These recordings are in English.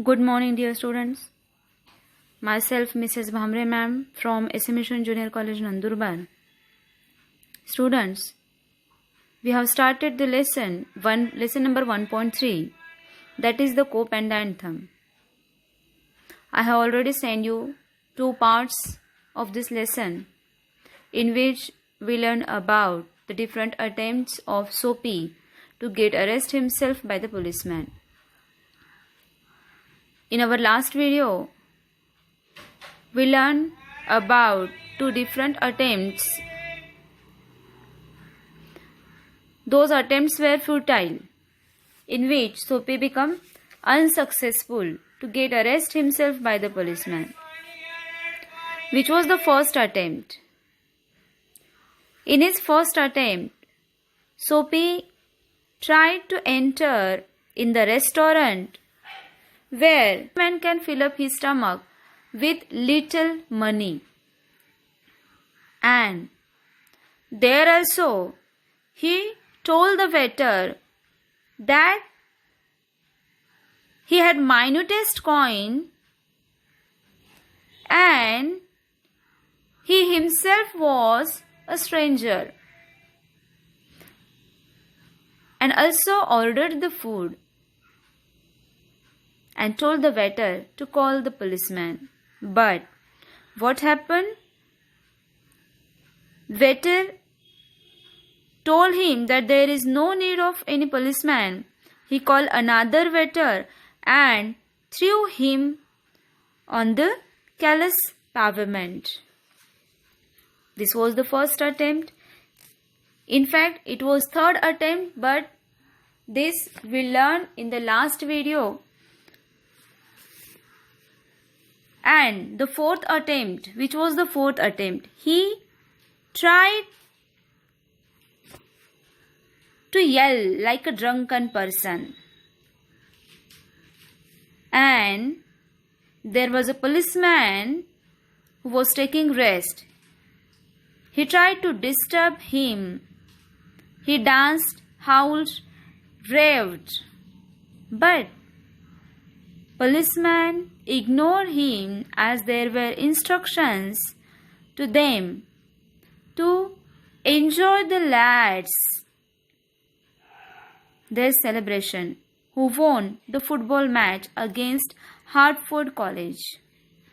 Good morning, dear students. Myself, Mrs. Bhamre ma'am from SM Mission Junior College, Nandurbar. Students, we have started the lesson number 1.3, that is the Cope and Anthem. I have already sent you 2 parts of this lesson in which we learn about the different attempts of Soapy to get arrested himself by the policeman. In our last video, we learned about 2 different attempts. Those attempts were futile, in which Soapy became unsuccessful to get arrested himself by the policeman. Which was the first attempt? In his first attempt, Soapy tried to enter in the restaurant where man can fill up his stomach with little money. And there also he told the waiter that he had minutest coin and he himself was a stranger, and also ordered the food and told the waiter to call the policeman. But what happened? Waiter told him that there is no need of any policeman. He called another waiter and threw him on the callous pavement. This was the first attempt. In fact, it was third attempt, but this we learned in the last video. And the fourth attempt, which was the fourth attempt, he tried to yell like a drunken person. And there was a policeman who was taking rest. He tried to disturb him. He danced, howled, raved. But policeman ignored him as there were instructions to them to enjoy the lads, their celebration, who won the football match against Hartford College,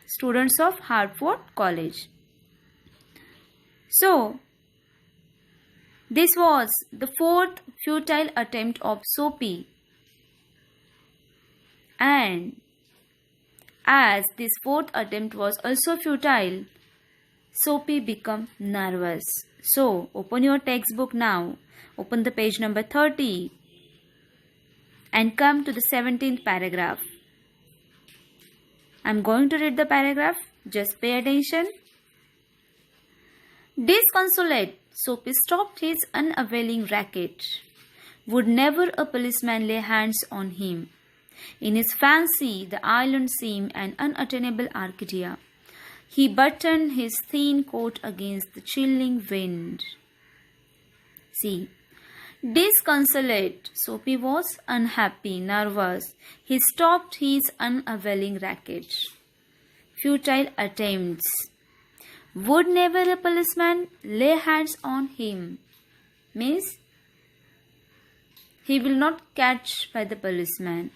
students of Hartford College. So, this was the fourth futile attempt of Soapy. And as this fourth attempt was also futile, Soapy became nervous. So, open your textbook now. Open the page number 30 and come to the 17th paragraph. I am going to read the paragraph. Just pay attention. Disconsolate, Soapy stopped his unavailing racket. Would never a policeman lay hands on him? In his fancy, the island seemed an unattainable Arcadia. He buttoned his thin coat against the chilling wind. See, disconsolate, Soapy was unhappy, nervous. He stopped his unavailing racket. Futile attempts. Would never a policeman lay hands on him? Means he will not catch by the policeman.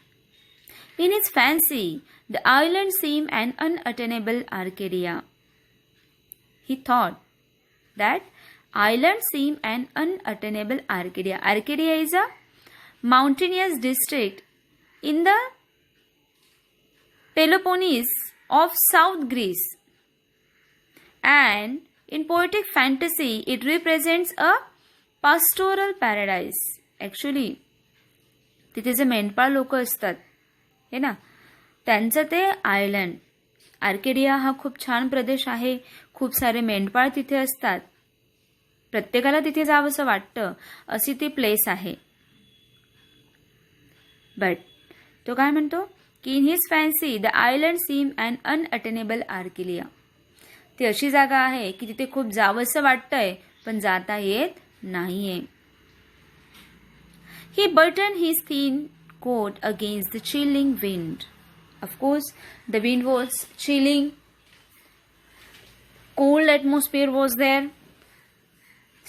In his fancy, the island seemed an unattainable Arcadia. He thought that island seemed an unattainable Arcadia. Arcadia is a mountainous district in the Peloponnese of South Greece. And in poetic fantasy, it represents a pastoral paradise. Actually, तिथे जे मेंढपाळ लोक असतात हे ना, त्यांचं ते island. Arcadia हा खूप छान प्रदेश आहे. खूप सारे मेंढपाळ तिथे असतात. प्रत्येकाला तिथे जावंसं वाटतं अशी ती प्लेस आहे. बट तो काय म्हणतो की in his fancy the island seem an unattainable Arcadia. ती अशी जागा आहे की तिथे खूप जावंसं वाटतंय पण जाता येत नाहीये. He buttoned his thin coat against the chilling wind. Of course, the wind was chilling, cold atmosphere was there.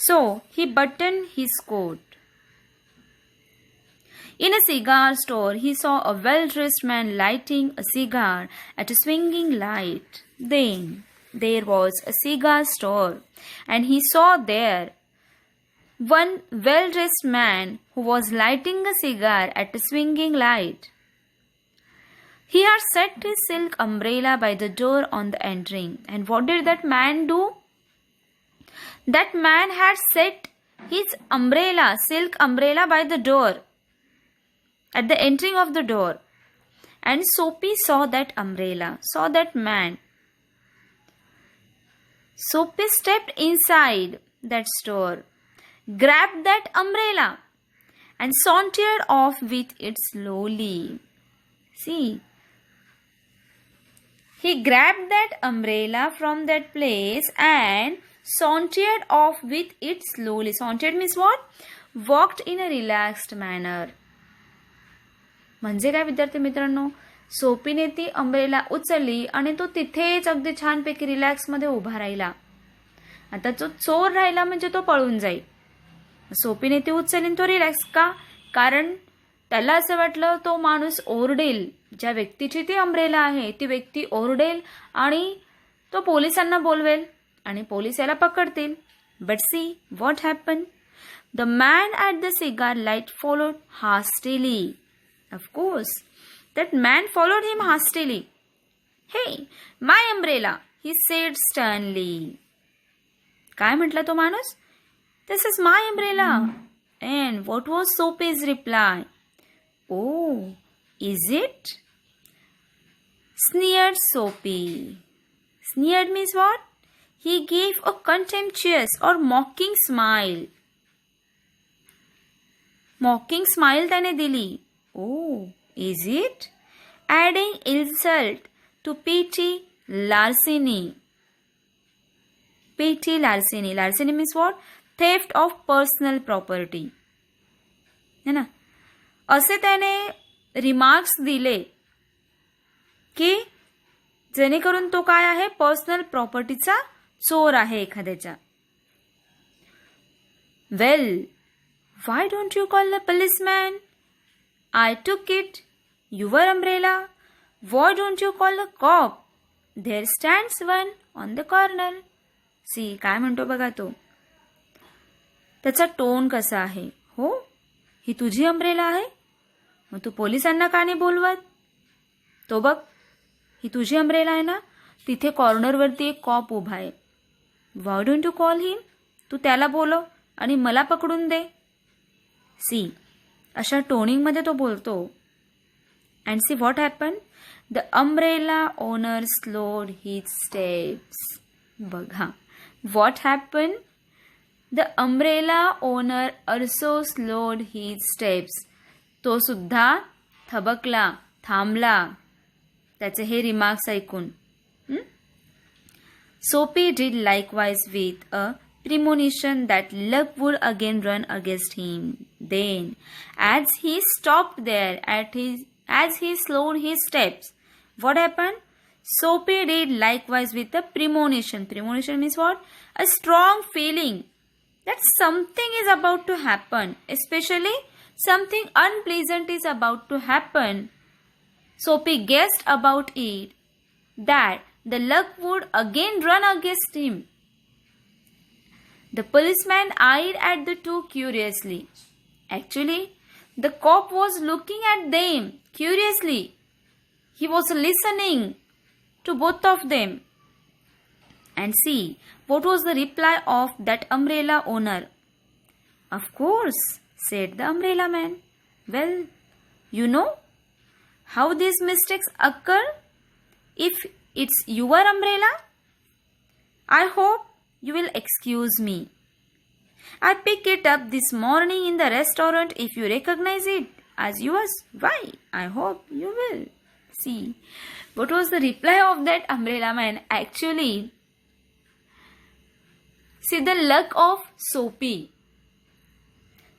So he buttoned his coat. In a cigar store, he saw a well-dressed man lighting a cigar at a swinging light. Then there was a cigar store, and he saw there one well-dressed man who was lighting a cigar at a swinging light. He had set his silk umbrella by the door on the entering. And what did that man do? That man had set his umbrella, silk umbrella, by the door, at the entering of the door. And Soapy saw that umbrella, saw that man. Soapy stepped inside that store, grabbed that umbrella, and sauntered off with it slowly. See, he grabbed that umbrella from that place and sauntered off with it slowly. Sauntered means what? Walked in a relaxed manner. म्हणजे काय विद्यार्थी मित्रांनो, सोपीने ती umbrella उचलली आणि तो तिथेच अगदी छानपैकी रिलॅक्स मध्ये उभा राहिला. आता जो चोर राहिला म्हणजे तो पळून जाईल. सोपीने ती उचलली तो रिलॅक्स का? कारण त्याला असं वाटलं तो माणूस ओरडेल, ज्या व्यक्तीची ती अंब्रेला आहे ती व्यक्ती ओरडेल आणि तो पोलिसांना बोलवेल आणि पोलीस याला पकडतील. But see what happen. The man at the cigar light followed hastily. Of course, that man followed him hastily. Hey, my umbrella, he said sternly. काय म्हटला तो माणूस? This is my umbrella. And what was Soapy's reply? Oh, is it? Sneered Soapy. Sneered means what? He gave a contemptuous or mocking smile. Mocking smile त्याने दिली. Oh, is it? Adding insult to petty larceny. Petty larceny. Larceny means what? Theft of personal property. है ना? असे त्याने remarks दिले की जेणेकरून तो काय आहे? पर्सनल प्रॉपर्टीचा चोर आहे एखाद्याच्या. Well, why don't you call the policeman? I took it. Your umbrella. Why don't you call the cop? There stands one on the corner. See, काय म्हणतो बघा तो. त्याचा टोन कसा आहे. हो, ही तुझी अंब्रेला आहे, मग तू पोलिसांना का नाही बोलवत? तो बघ, ही तुझी अंब्रेला आहे ना, तिथे कॉर्नरवरती एक कॉप उभा आहे. Why don't you call him? तू त्याला बोलव आणि मला पकडून दे. सी, अशा टोनिंगमध्ये तो बोलतो. And see what happen. The umbrella owner slowed his steps. बघा, what happen. The umbrella owner also slowed his steps. तो सुद्धा थबकला, थांबला त्याचे हे रिमार्क्स ऐकून. Soapy did likewise with a premonition that luck would again run against him. Then, as he stopped there, as he slowed his steps, what happened? Soapy did likewise with a premonition. Premonition means what? A strong feeling that something is about to happen, especially something unpleasant is about to happen. Soapy guessed about it, that the luck would again run against him. The policeman eyed at the two curiously. Actually, the cop was looking at them curiously. He was listening to both of them. And see, what was the reply of that umbrella owner? Of course, said the umbrella man. Well, you know how these mistakes occur if it's your umbrella? I hope you will excuse me. I picked it up this morning in the restaurant. If you recognize it as yours, why? I hope you will. See, what was the reply of that umbrella man? Actually, see the luck of Soapy.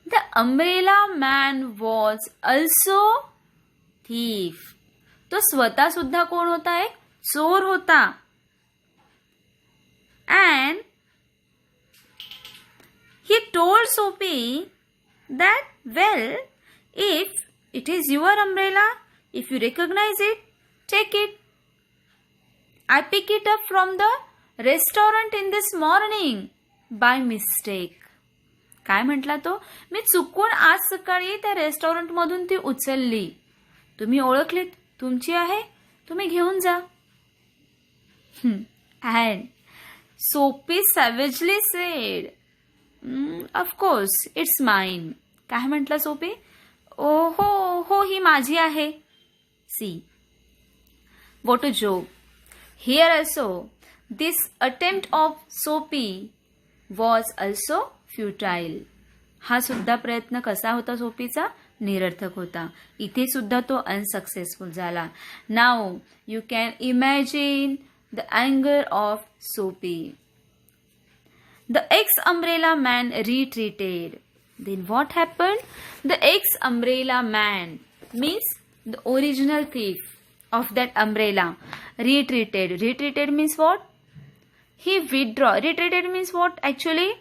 The umbrella man was also thief. तो स्वतः सुद्धा कोण होता? एक चोर होता. And he told Soapy that, well, if it is your umbrella, if you recognize it, take it. I pick it up from the restaurant in this morning by mistake. काय म्हटला तो? मी चुकून आज सकाळी त्या रेस्टॉरंट मधून ती उचलली. तुम्ही ओळखलीत, तुमची आहे, तुम्ही घेऊन जा. And Soapy savagely said, of course, it's mine. काय म्हटलं सोपी? ओ हो, ही माझी आहे. See, what a joke. Here also, this attempt of Soapy was also futile. हा सुद्धा प्रयत्न कसा होता सोपीचा? निरर्थक होता. इथे सुद्धा तो अनसक्सेसफुल झाला. Now you can imagine the anger of Soapy. The ex-umbrella man retreated. Then what happened? The ex-umbrella man means the original thief of that umbrella retreated. Retreated means what? He withdraw. Retreated means what? Actually,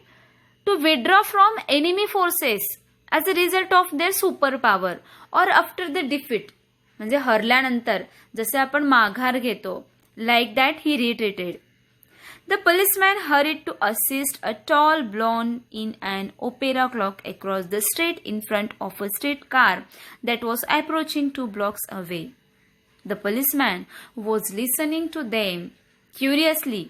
to withdraw from enemy forces as a result of their superpower or after the defeat. म्हणजे हरल्यानंतर जसे आपण माघार घेतो. Like that he retreated. The policeman hurried to assist a tall blonde in an opera cloak across the street in front of a streetcar that was approaching 2 blocks away. The policeman was listening to them curiously.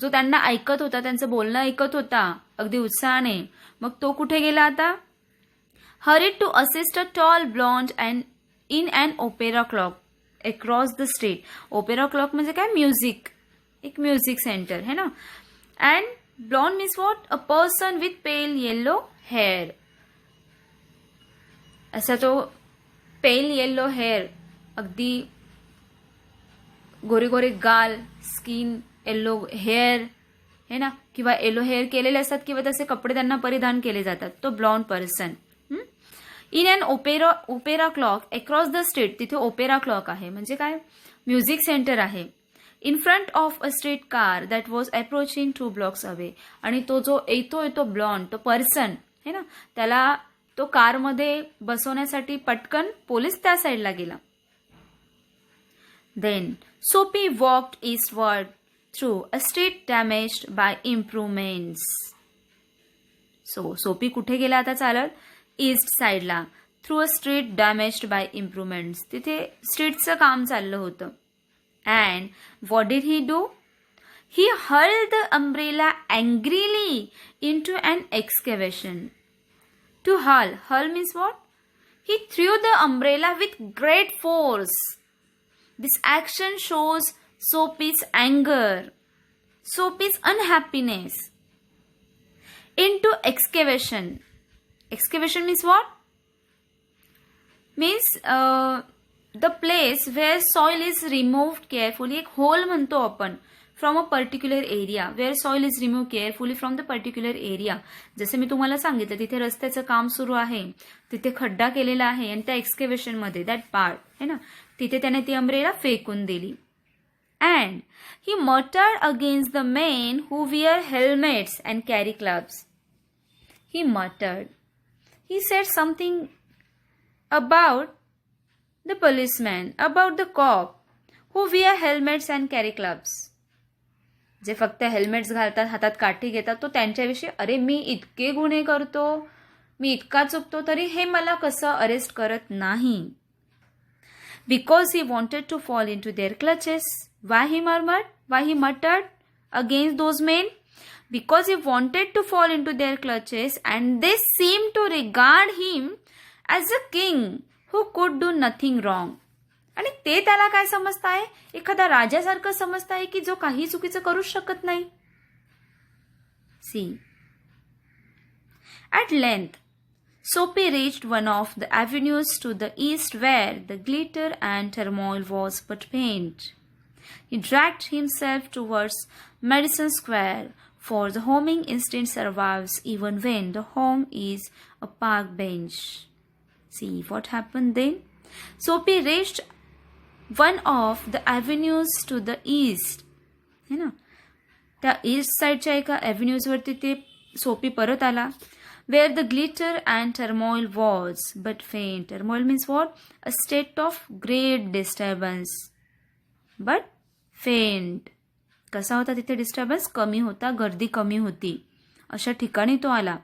जो त्यांना ऐकत होता, त्यांचं बोलणं ऐकत होता अगदी उत्साहाने. मग तो कुठे गेला आता? Hurried to assist a tall blonde and in an opera cloak across the street. Opera clock म्हणजे काय? म्युझिक. एक म्युझिक सेंटर है ना. And blond means what? A person with pale yellow hair. असा तो पेल येलो हेअर, अगदी गोरे गोरे गाल, skin, yellow hair है ना, किंवा येलो हेअर केलेले असतात किंवा तसे कपडे त्यांना परिधान केले जातात. तो blond person. In an opera cloak across the street. तिथे ओपेरा क्लॉक आहे म्हणजे काय? म्युझिक सेंटर आहे. In front of a street car that was approaching 2 blocks away. आणि तो जो येतोय तो ब्लॉन्ड, तो पर्सन है ना, त्याला तो कारमध्ये बसवण्यासाठी पटकन पोलीस त्या साईडला गेला. Then Soapy walked eastward through a street damaged by improvements. Soapy कुठे गेला आता चालत? ईस्ट साईडला. Through a street damaged by improvements. तिथे स्ट्रीटचं काम चाललं होतं. And what did he do? He hurled the umbrella angrily into an excavation. To hurl means what? He threw the umbrella with great force. This action shows Soapy's anger, Soapy's unhappiness. Into excavation. Excavation means what? Means the place where soil is removed carefully. एक hole म्हणतो आपण. From a particular area. Where soil is remove carefully from the particular area. जसं मी तुम्हाला सांगितलं, तिथे रस्त्याचं काम सुरू आहे, तिथे खड्डा केलेला आहे आणि त्या एक्सकेव्हेशन मध्ये दॅट पार्ट है ना, तिथे त्याने ती अम्ब्रेला फेकून दिली. And he मटर्ड against the main who where helmets and carry clubs. He मटर्ड. He said something about the policeman, about the cop who wear helmets and carry clubs. जे फक्त हेल्मेट्स घालतात, हातात काठी घेतात, तो त्यांच्याविषयी, अरे मी इतके गुन्हे करतो, मी इतका चुकतो, तरी हे मला कसं अरेस्ट करत नाही. Because he wanted to fall into their clutches. Why he murmured? Why he muttered against those men? Because he wanted to fall into their clutches and they seemed to regard him as a king who could do nothing wrong. आणि ते त्याला काय समजताय? एखादा राजासारखं समजताय की जो काही चुकीचं करूच शकत नाही. सी. At length, Soapy reached one of the avenues to the east where the glitter and turmoil was but faint. He dragged himself towards Madison Square, for the homing instinct survives even when the home is a park bench. See what happened then? Soapy reached one of the avenues to the east. है ना, त्या east साईडच्या एका ॲव्हेन्यूजवरती ते सोपी परत आला. where the glitter and turmoil was but faint. Turmoil means what? A state of great disturbance but faint. कसा होता तिथे डिस्टर्बन्स? कमी होता, गर्दी कमी होती, अशा ठिकाणी तो आला.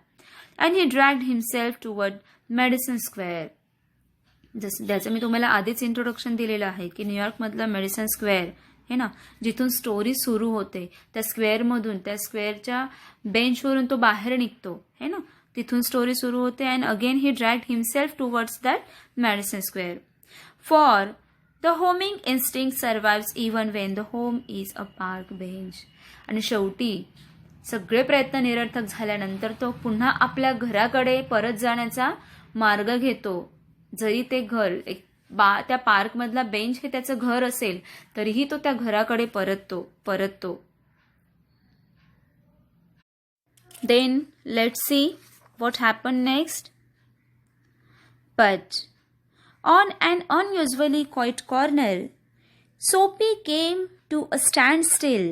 and he dragged himself toward Madison Square. जसं ज्याचं मी तुम्हाला आधीच इंट्रोडक्शन दिलेलं आहे की न्यूयॉर्कमधलं मेडिसन स्क्वेअर हे ना, जिथून स्टोरी सुरू होते त्या स्क्वेअरमधून, त्या स्क्वेअरच्या बेंचवरून तो बाहेर निघतो हे ना, तिथून स्टोरी सुरू होते. And again he dragged himself towards that Madison Square. For the homing instinct survives even when the home is a park bench. आणि शेवटी सगळे प्रयत्न निरर्थक झाल्यानंतर तो पुन्हा आपल्या घराकडे परत जाण्याचा मार्ग घेतो. जरी ते घर एक त्या पार्कमधला बेंच हे त्याचं घर असेल तरीही तो त्या घराकडे परततो. Then let's see what happened next. But on an unusually quiet corner, Soapy came to a standstill.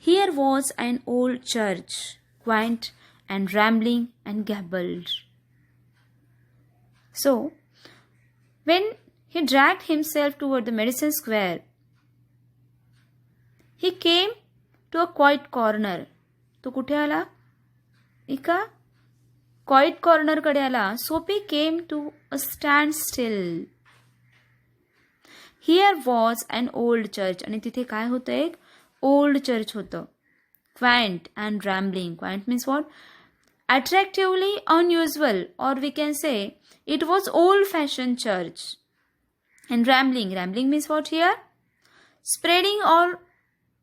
Here was an old church, quaint and rambling and gabbled. So, when he dragged himself toward the Madison Square, he came to a quiet corner. तो कुठे आला? एका quite कॉर्नरकडे आला. Soapy came to a standstill. Here was an old church. आणि तिथे काय होतं? एक ओल्ड चर्च होतं. Quaint and rambling. Quaint means what? Attractively unusual, और we can say it was old fashion church. And rambling. Rambling means what here? Spreading और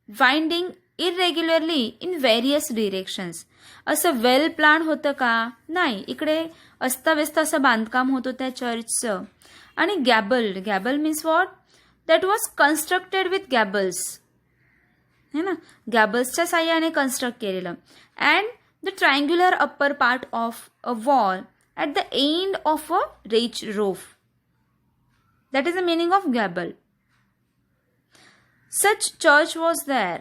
winding irregularly in various directions. असं well plan होतं का? नाही. इकडे अस्ताव्यस्त असं बांधकाम होतं त्या चर्चचं. आणि gabled. Gable means what? That was constructed with gables है ना, गॅबल्सच्या साह्याने कन्स्ट्रक्ट केलेलं. And the triangular upper part of a wall at the end of a ridge roof. That is the meaning of gable. Such church was there.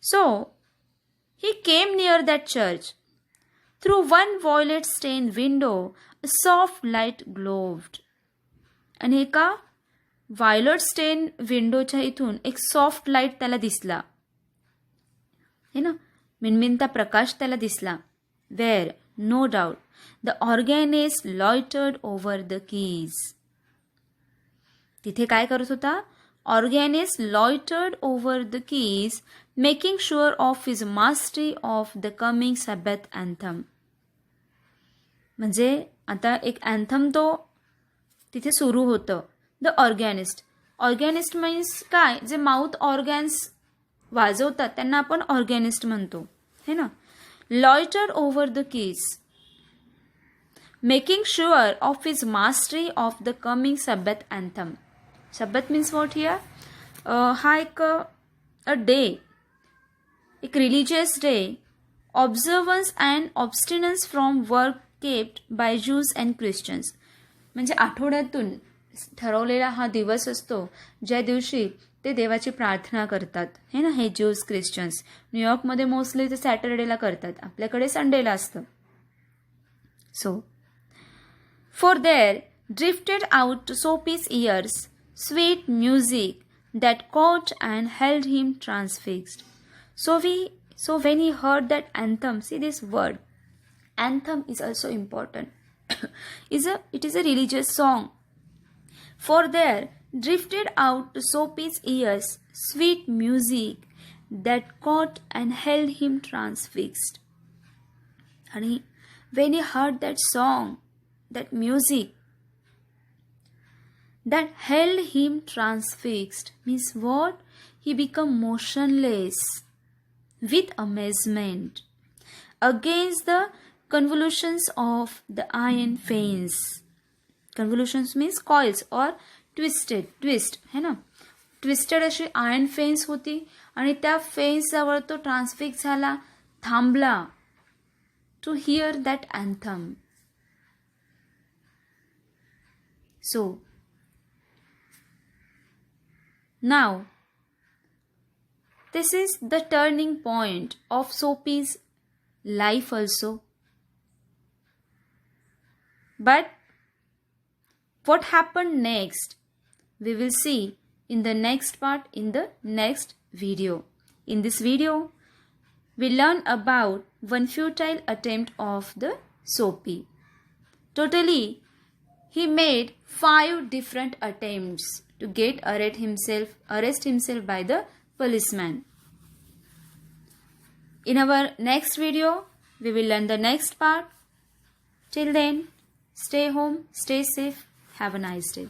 So, he came near that church. Through one violet-stained window, a soft light glowed. आणि एका violet stand विंडोच्या इथून एक soft light त्याला दिसला. है ना, मिनमिनता प्रकाश त्याला दिसला. Where, no doubt, the organist loitered over the keys. तिथे काय करत होता? Organist loitered over the keys, making sure of his mastery of the coming Sabbath anthem. म्हणजे आता एक अँथम तो तिथे सुरू होतं. द ऑर्गॅनिस्ट. ऑर्गॅनिस्ट मीन्स काय? जे माउथ ऑर्गॅन्स वाजवतात त्यांना आपण ऑर्गॅनिस्ट म्हणतो है ना. Loiter over the keys, making sure of his mastery of the coming sabbath anthem. Sabbath means what here? हा एक अ डे, एक religious day, observance and abstinence from work kept by Jews and Christians. म्हणजे आठवड्यातून ठरवलेला हा दिवस असतो ज्या दिवशी ते देवाची प्रार्थना करतात हे ना, हे ज्यूज ख्रिश्चन्स. न्यूयॉर्कमध्ये मोस्टली ते सॅटर्डेला करतात, आपल्याकडे संडेला असतं. So for there drifted out to Soapy's ears sweet music that caught and held him transfixed. So when he heard that anthem, see this word, anthem is also important. It is a religious song. For there drifted out to Soapy's ears sweet music that caught and held him transfixed. And when he heard that song, that music that held him transfixed, means what? He became motionless with amazement against the convolutions of the iron fence. Convolutions means coils or twist है ना. Twisted अशी iron fence होती आणि त्या फेन्सजवळ तो transfix झाला, थांबला to hear that anthem. So Now, this is the turning point of Soapy's life also. But what happened next, we will see in the next part, in the next video. In this video, we learn about one futile attempt of the Soapy. Totally, he made 5 different attempts to arrest himself by the policeman. In our next video, we will learn the next part. Till then, stay home, stay safe, have a nice day.